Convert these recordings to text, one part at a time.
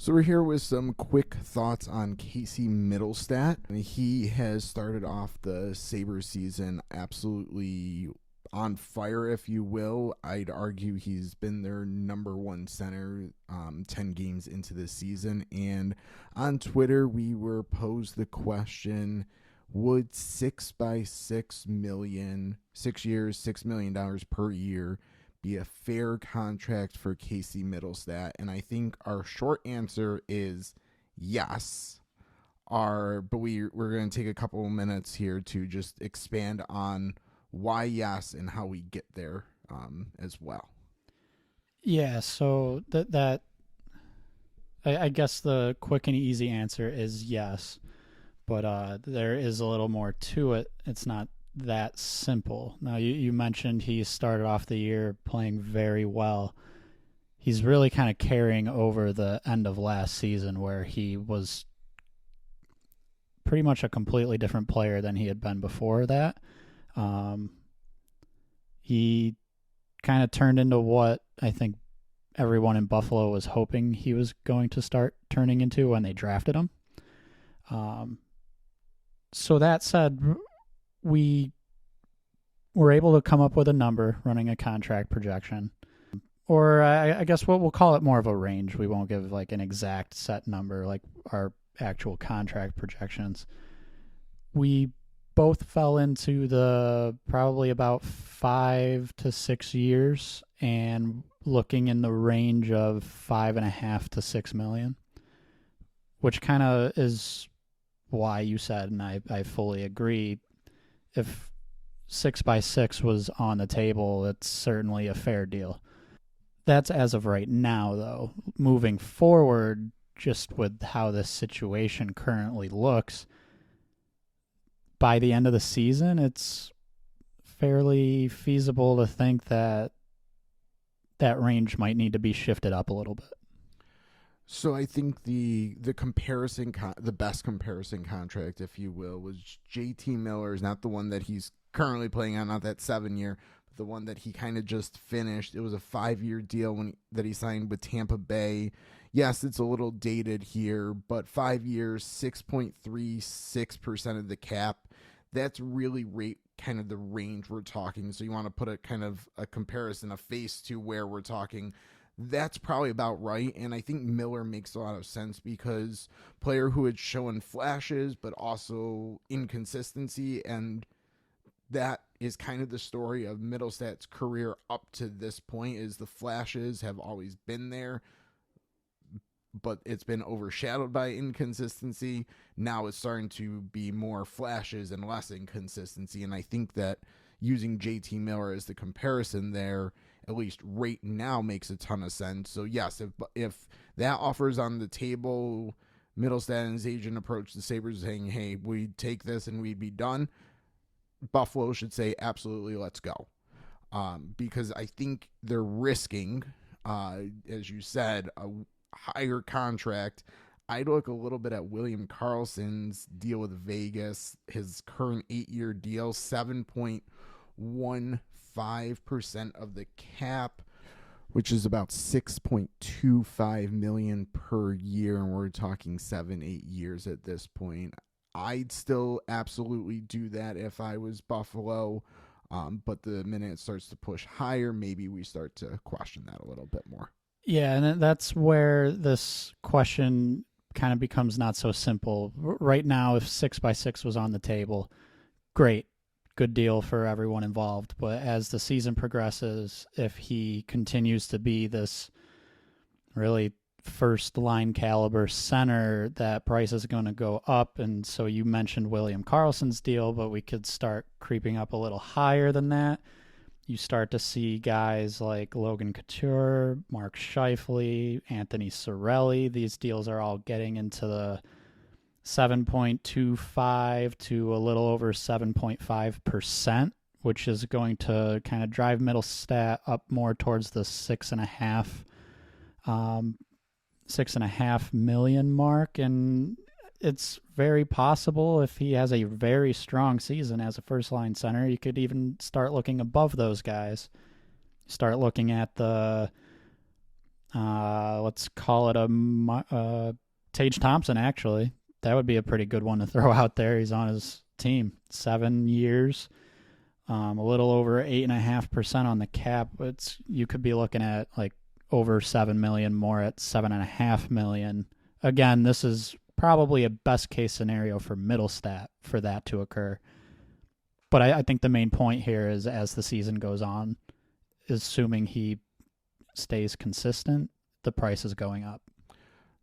So we're here with some quick thoughts on Casey Mittelstadt. He has started off the Sabres season absolutely on fire, if you will. I'd argue he's been their number one center 10 games into this season. And on Twitter, we were posed the question, would 6 years, $6 million per year be a fair contract for Casey Mittelstadt? And I think our short answer is yes. But we're going to take a couple of minutes here to just expand on why yes and how we get there as well. Yeah, so I guess the quick and easy answer is yes, but there is a little more to it. It's not that simple. Now, you mentioned he started off the year playing very well. He's really kind of carrying over the end of last season where he was pretty much a completely different player than he had been before that. He kind of turned into what I think everyone in Buffalo was hoping he was going to start turning into when they drafted him. So that said, we were able to come up with a number running a contract projection, or I guess what we'll call it more of a range. We won't give like an exact set number like our actual contract projections. We both fell into the probably about 5 to 6 years and looking in the range of 5.5 to 6 million, which kind of is why you said, and I fully agree, if 6x6 was on the table, it's certainly a fair deal. That's as of right now, though. Moving forward, just with how this situation currently looks, by the end of the season, it's fairly feasible to think that that range might need to be shifted up a little bit. So I think the best comparison contract, if you will, was JT Miller's, not the one that he's currently playing on, not that 7-year, but the one that he kind of just finished. It was a 5-year deal that he signed with Tampa Bay. Yes, it's a little dated here, but 5 years, 6.36% of the cap. That's really kind of the range we're talking. So you want to put a kind of a comparison, a face to where we're talking. That's probably about right, and I think Miller makes a lot of sense because player who had shown flashes but also inconsistency, and that is kind of the story of Mittelstadt's career up to this point. Is the flashes have always been there, but it's been overshadowed by inconsistency. Now it's starting to be more flashes and less inconsistency, and I think that using JT Miller as the comparison there, at least right now, makes a ton of sense. So yes, if that offer's on the table, Mittelstadt and his agent approach the Sabres saying, hey, we'd take this and we'd be done, Buffalo should say, absolutely, let's go. Because I think they're risking, as you said, a higher contract. I'd look a little bit at William Karlsson's deal with Vegas, his current 8-year deal, 7.15% of the cap, which is about $6.25 million per year, and we're talking 7-8 years at this point. I'd still absolutely do that if I was Buffalo, but the minute it starts to push higher, maybe we start to question that a little bit more. Yeah, and that's where this question kind of becomes not so simple. Right now, if 6x6 was on the table, great. Good deal for everyone involved. But as the season progresses, if he continues to be this really first line caliber center, that price is going to go up. And so you mentioned William Karlsson's deal, but we could start creeping up a little higher than that. You start to see guys like Logan Couture, Mark Scheifele, Anthony Cirelli. These deals are all getting into the 7.25 to a little over 7.5%, which is going to kind of drive Mittelstadt up more towards the 6.5 million mark. And it's very possible if he has a very strong season as a first-line center, you could even start looking above those guys. Start looking at the Let's call it Tage Thompson, actually. That would be a pretty good one to throw out there. He's on his team. 7 years, a little over 8.5% on the cap. You could be looking at like over 7 million more at 7.5 million. Again, this is probably a best case scenario for Mittelstadt for that to occur. But I think the main point here is as the season goes on, assuming he stays consistent, the price is going up.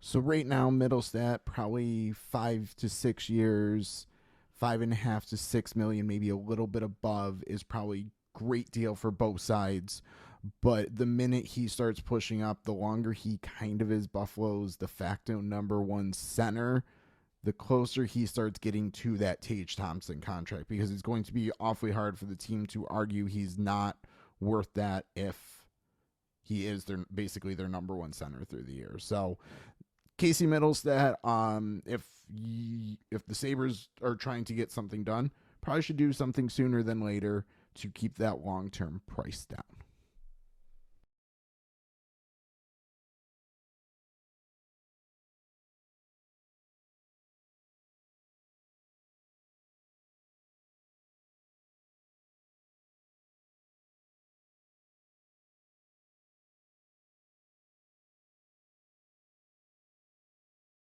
So right now, Middlestat probably 5 to 6 years, 5.5 to 6 million, maybe a little bit above, is probably great deal for both sides. But the minute he starts pushing up, the longer he kind of is Buffalo's de facto number one center, the closer he starts getting to that Tage Thompson contract, because it's going to be awfully hard for the team to argue he's not worth that if he is basically their number one center through the year. So Casey Mittelstadt, if the Sabres are trying to get something done, probably should do something sooner than later to keep that long-term price down.